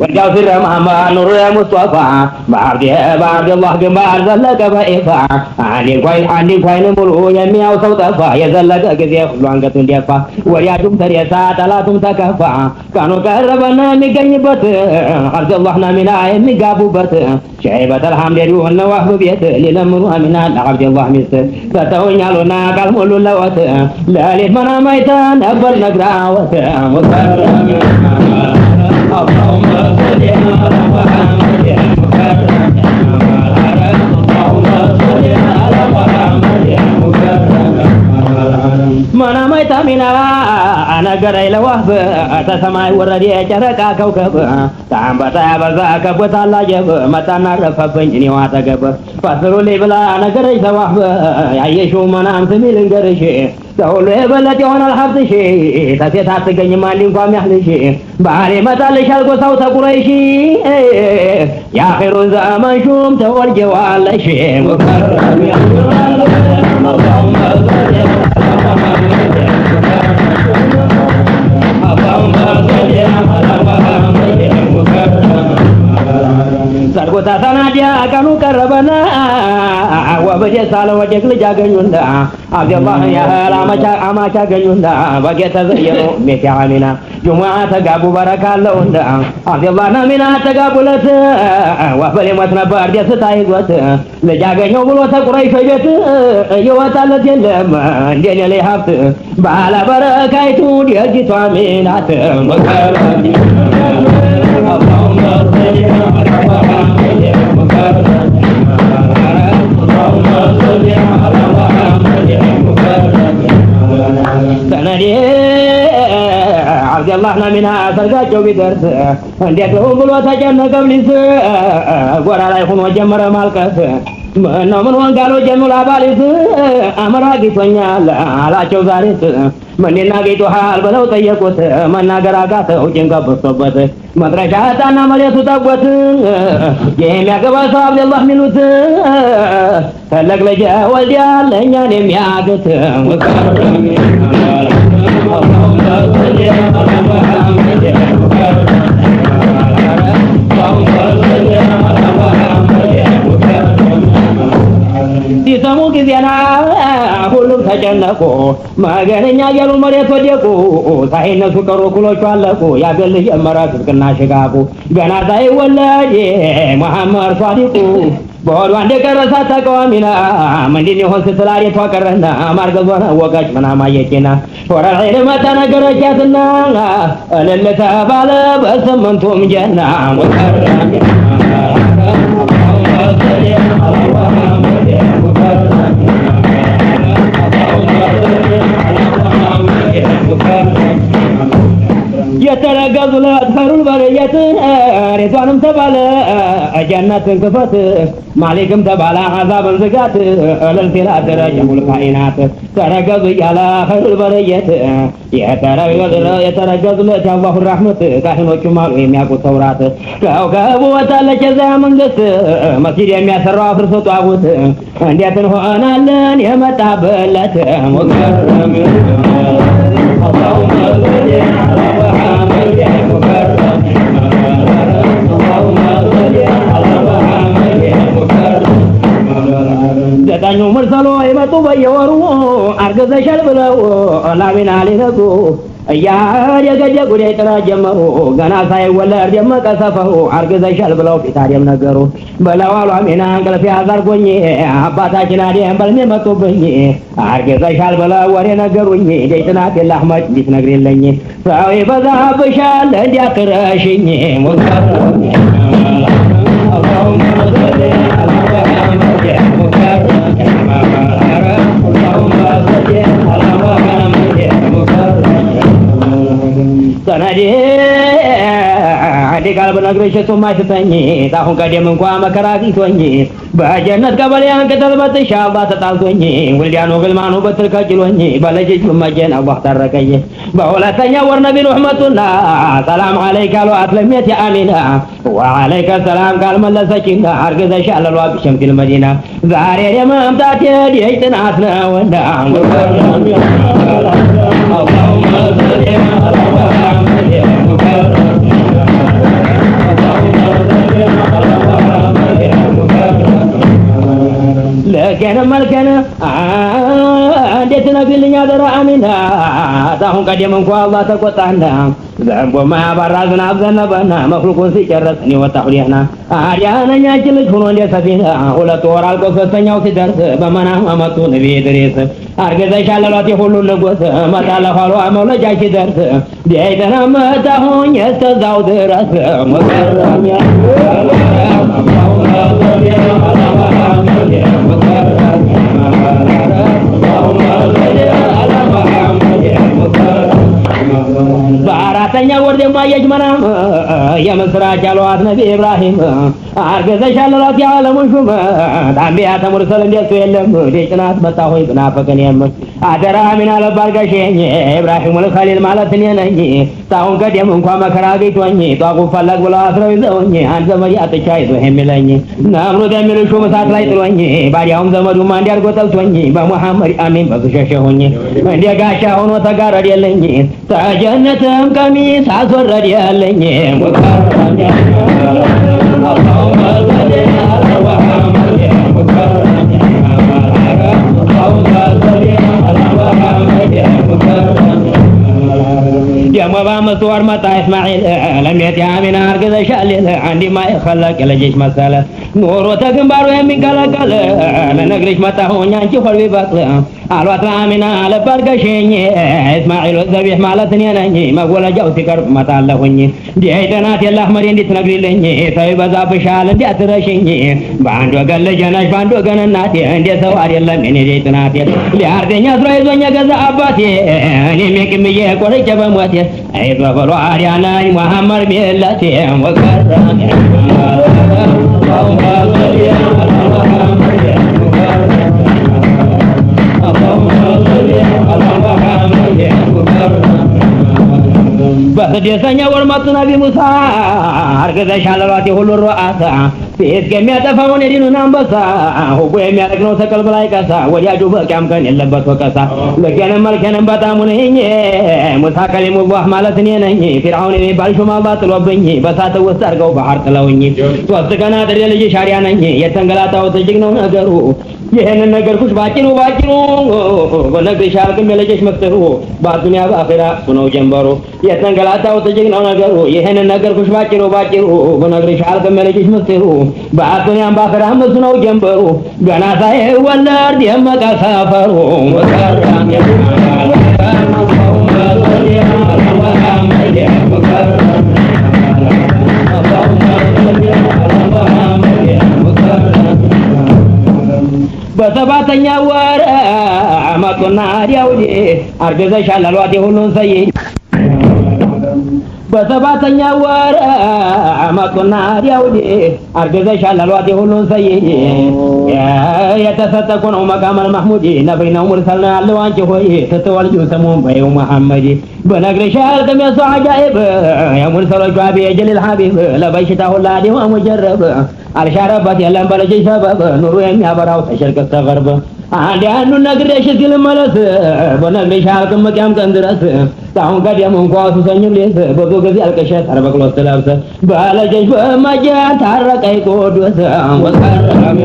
والجوفر محمد نور المصطفى بعبد الله جمال زلق بإفا عندي كوين ملو يمي أو صوتفا يزلق كذي خلوان قتل يفا ورياجم تريسا تلاتم تكفا كانوا كهربنا مقيبت عبد الله نامنا يمي قابو بت شعيبة الحمد لله النواحب بيت للمرو أمنا عبد الله مست فتون يالونا قلمولو اللوات لالي منا ميتان أبل نقراوات مكرم اللهم صل على محمد المكرم اللهم صل على محمد المكرم منا ميتا منا أنا قرأي لوهب أتسمع وردي أجرك كوكب تعبت بزا كبت الله جب متى نعرف بنجني واتقب فصلوا لي بلا أنا قرأي لوهب يعيشوا منا أمسمي قرشي تقول بلد يونا الحفظ شيء تسيت هاتقني مالين قام يحلي شيء بعلي متى لشلق صوت قريشي يا خير زمان شوم تقول جوال شيء مكرم يا اللهم صل على محمد اللهم صل على محمد المكرم سرقتا سناديا كانوا كربنا وبجي سال وجهك لجاغنوندا عبد الله يا ما جاغنوندا بجي تزينوا ميكامنا جمعة تغابو بركة لوندا عبد الله نامنا تغابلت وفلي متنبر دي ستايغوت لجاغنيو بلو تقريش بيت يوتالت يلم دي لي حفت بالا بركايتو دي جيتو امينات مكرم اللهم صل على محمد المكرم اللهم صل على محمد المكرم سندي عبد الله منها سرقاچو بيدرس እንዴት ነው ብሎ ተጨነቀ ብሊስ ጎራ ላይ ሆኖ ጀመረ ማልቀስ ምን ወንጋሎ ጀምላ ባሊስ አመራ ጌቶኛል አላቸው ዛሬስ ምንና ጌቶሃል ብለው ጠየቁት መናገር አቃተው ጭንቀት በዝቶበት መድረሻ አጣና መሬቱ ጠቦት የሚያገባ ሰው አብደላህ ሚሉት ፈለግ ልጅ ወልዲያል እኛን የሚያግት اللهم صل على محمد المكرم اللهم صل على محمد المكرم ሲሰሙ ጊዜና ሁሉም ተጨነቁ ማገነኛ ያሉ መሬት ወደቁ ሳይነሱ ቀሩ ኩሎቹ አለቁ ያገል ጀመረ ትርክና ሽጋቁ ገና ሳይወለድ መሐመድ ሷዲቁ በወዱ አንደ ቀረሳ ተቃዋሚና ምንድን ይሆን ስትላሪ ተቀረና ማርገዟን ወጋጭ ምናማ የቂና ወራል ዒል መታ ነገረቻትና እልል ተባለ በስምንቱም ጀና ሙከረም የተረገዙ ለአጥፈሩል በረየት ሬቷንም ተባለ ጀነትን ክፈት ማሊክም ተባለ አዛብን ዝጋት እልል ሲል አደረጀ ሙልካኢናት ተረገዙ እያለ ኸይሩል በረየት የተረገዙለት የአላሁ ረሕመት ካህኖቹም አሉ የሚያውቁት ተውራት ከውከቡ ወጣለች የዚያ መንግስት መስጂድ የሚያሰራው አፍርሶ ጧጉት እንዴት እንሆናለን የመጣበለት ሙከረም اللهم صل على محمد المكرم اللهم صل على محمد المكرم ዘጠኙ ሙርሰሎ የመጡ በየወሩ አርገዘሻል ብለው ላሚና ሊነሱ እያደገደ ጉዳይ ጥራ ጀመሩ ገና ሳይወለድ ደመቀ ሰፈሩ አርገዘሻል ብለው ፊታዴም ነገሩ በለዋሉ አሚና እንቅልፍ ያዛርጎኝ አባታችን አደም በልሜ መጡብኝ አርገዘሻል ብለው ወሬ ነገሩኝ ደይጥናት የላህመድ ቢትነግሪልኝ ሰው ይበዛብሻል እንዲያትረሽኝ ሙከረም اللهم صل على محمد المكرم اللهم صل على محمد المكرم ሰነዴ አንዴ ቃል በነግረሽ ሱማሽተኝ ታሁን ቀደም እንኳን መከራ ቢቶኝ በጀነት ቀበሌያን ቅጠል በጥሻ አላህ ተጣልቶኝ ወልዲያኖ ግልማኖ በትር ከጅሎኝ በልጅ መጀን አላህ ታረቀኝ በሁለተኛ ወር ነቢ ረህመቱና ሰላም አለይካ አሏት ለሚት አሚና ወአለይከ ሰላም ቃል መለሰችና አርገዘሻል አሏት ሸምሲል መዲና ዛሬ የመምጣት የጥናት ነውና اللهم صل على محمد المكرم መልከን እንዴት ትነግሪልኝ አደራ አሚና አሁን ቀደም እንኳ አላህ ተቆጣና ዘንቦማ ያባራ ዝናብ ዘነበና መክሉቁን ሲጨርስ እኔ ወጣሁ ደህና አዲያነኛችን ልጅ ሆኖ እንደ ሰፊና 2 ወር አልቆ 3ኛው ሲደርስ በመናም አመጡ ነቢ ድሬስ አርገዘሻል አሏት የሁሉን ንጉስ መጣለሁ አሏ መውለጃሽ ሲደርስ ቤተና መጣሁኝ እስከዛው ድረስ ሙከረሚያ በአራተኛው ወር ደግሞ አየች መናም የምስራች አሏት ነቢ ኢብራሂም አርገዘሻል አሏት የዓለሙን ሹም አንቢያተ ሙርሰል እንደሱ የለም ጭናት መጣ ሆይ ብናፈቀን የምር አደራ አሚና ለባርጋሽኝ ኢብራሂም ልኸሊል ማለት እኔ ነኝ ታሁን ቀደም እንኳ መከራ አግኝቶኝ ጧቁ ፈለግ ብለው አስረው ይዘውኝ አንድ ዘመድ አጥቻ ይዞ የሚለኝ ነምሩድ የሚል ሹም እሳት ላይ ጥሎኝ ባዲያውም ዘመዱማ እንዲያርጎ ጠልቶኝ በሙሐመድ አሚን በክሸሸሁኝ እንደ ጋሻ ሆኖ ተጋረደልኝ ተጀነትም ቀሚስ አስወረደልኝ ደግሞ በአመቱ ወር መጣ እስማኤል ለምየት አሚና አርግዘሻል አንዲ ማ ይኸለቅ ለጅሽ መሰለ ኑሮ ተግንባሩ የሚንቀለቀል ለነግርሽ መጣሁኝ አንቺ ሆልቢ በቅል አሏት አሚና ለባርገሽኝ እስማኤል ዘቢህ ማለት እኔ ነኝ መወለጃው ሲቀርብ መጣለሁኝ ዲይተናት የላህመድ እንዴት ነግሪልኝ ተይ በዛብሻል እንዲያትረሽኝ በአንድ ወገን ልጅ ነሽ በአንድ ወገን እናቴ እንደ ሰው አይደለም እኔ ዲይተናት ሊያርደኛ ስራ ይዞኝ ገዛ አባቴ እኔም የቅምዬ ቆርጬ በሞቴ አይ በበሉ አዲያናኝ መሐመድ ቢላቴ ወከራም በስደተኛ ወር መጡ ነቢ ሙሳ አርገዘሻል አሏት የሁሉ ሩአሳ ፊት የሚያጠፋውን የዲኑን አንበሳ ሁቡ የሚያደርግ ነው ተቀልብ ላይ ቀሳ ወዲያጁ በቂያም ቀን የለበት ወቀሳ ለከነም መልከነም በጣም ነኝ ሙሳ ከሊሙላህ ማለት እኔ ነኝ ፊርዓውን የሚባል ሹም አላህ ጥሎብኝ በሳት ውስጥ አድርገው ባህር ጥለውኝ 3 ቀን አድሬ ልጅ ሻሪያ ነኝ የተንገላታሁት እጅግ ነው ነገሩ ይሄንን ነገርኩሽ ባጭሩ በነግርሽ አልክም የልጅሽ መፍትሩ በዱንያ በአኺራ ነው ጀንበሩ የተንገላታሁት እጅግ ነው ነገሩ ይሄንን ነገርኩሽ ባጭሩ በነግርሽ አልክም የልጅሽ መፍትሩ በዱንያ በአኺራ ነው ጀንበሩ ገና ሳይወለድ የመቃ ሰፈሩ ወከራም በሰባተኛ ወር መጡና ዳውድ አርገዘሻል አሏት የሁሉን ሰይ በሰባተኛ ወር መጡና ዳውድ አርገዘሻል አሏት የሁሉን ሰይ የተሰጠኩ ነው መቃመል ማህሙድ ነብይ ነው ሙርሰል ነው ያለው አንቺ ሆይ ስትወልጂው ስሙን በይው መሐመድ በነግርሻል ከመሱ አጃኢብ የሙርሰሎቹ አቢ የጀሊል ሐቢብ ለበሽታ ሁላ ዲዋ ሙጀረብ አልሻረበት የለም በልጅሽ ሰበብ ኑሩ የሚያበራው ተሽርቅ ተገርብ አንድ ነግሬሽ ሲል መለስ በነግርሻል ከመቂያም ቀን ድረስ ታሁን ቀደም እንኳን ሱሰኝልስ ብዙ ጊዜ አልቀሽ ተርበቅሎ ስለብሰ ባለጀሽ በማጃ ታረቀይ ቆዶስ ወከራም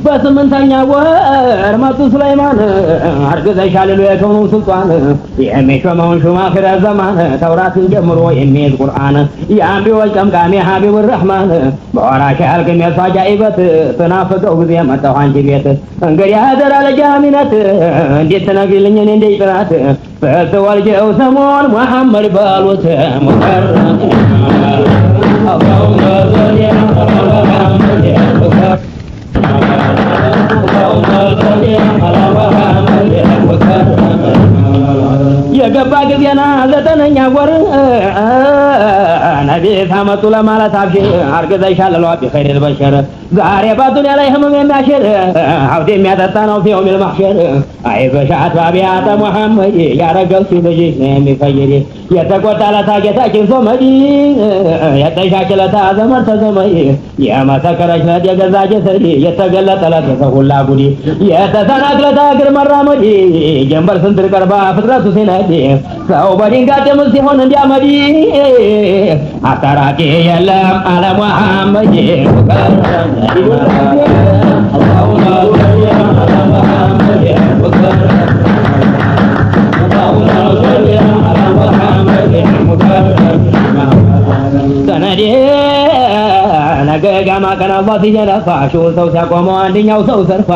በስምንተኛ ወር መጡ ሱለይማን አርገዘሻል ለየከውኑ ሱልጣን የሚሾመውን ሹም አኺረ ዘማን ተውራትን ጀምሮ የሚይዝ ቁርአን የአንቢዎች ቀምቃሚ ሐቢብ الرحማን በወራሽ አልከም ያሳጃኢበት ተናፈቀው ጊዜ መጣሁ አንቺ ቤት እንግዲህ አደራ ለጃሚነት እንዴት ተነግሪልኝ እኔ እንደ ጥራት በተወልጀው ሰሞን መሐመድ ባሉት ሙከረም اللهم صل على محمد የገባ ጊዜና 9ኛ ወር ነቢ ታመጡ ለማለት አብሽር አርገዘሻል አሏት ቢኸይር በሸር ዛሬ በዱንያ ላይ ህመም የሚያሽር ሀብት የሚያጠጣ ነው ፊ የውሚል ማሕሸር አይዞሽ አትባቢያተ ሙሐመድ ያረገዝሽ ልጅሽ ነው የሚፈይድ የተቆጣ ለታ ጌታችን ሶመድ የተሻች ለታ ዘመድ ተዘመድ የመሰከረች ለት የገዛ ጀሰድ የተገለጠ ለት የሰው ሁላ ጉዲ የተሰናክለታ እግር መራመድ ጀንበር ስንትር ቀርባ ፍጥረቱ ሲነድ ሰው በድንጋጤ ምን ሲሆን እንዲያመድ አታራቂ የለም አለ ሙሐመድ ሰነዴ ነገ ጋማ ቀን አላህ ሲጀነፋ ሹ ሰው ሲያቆመው አንደኛው ሰው ሰርፋ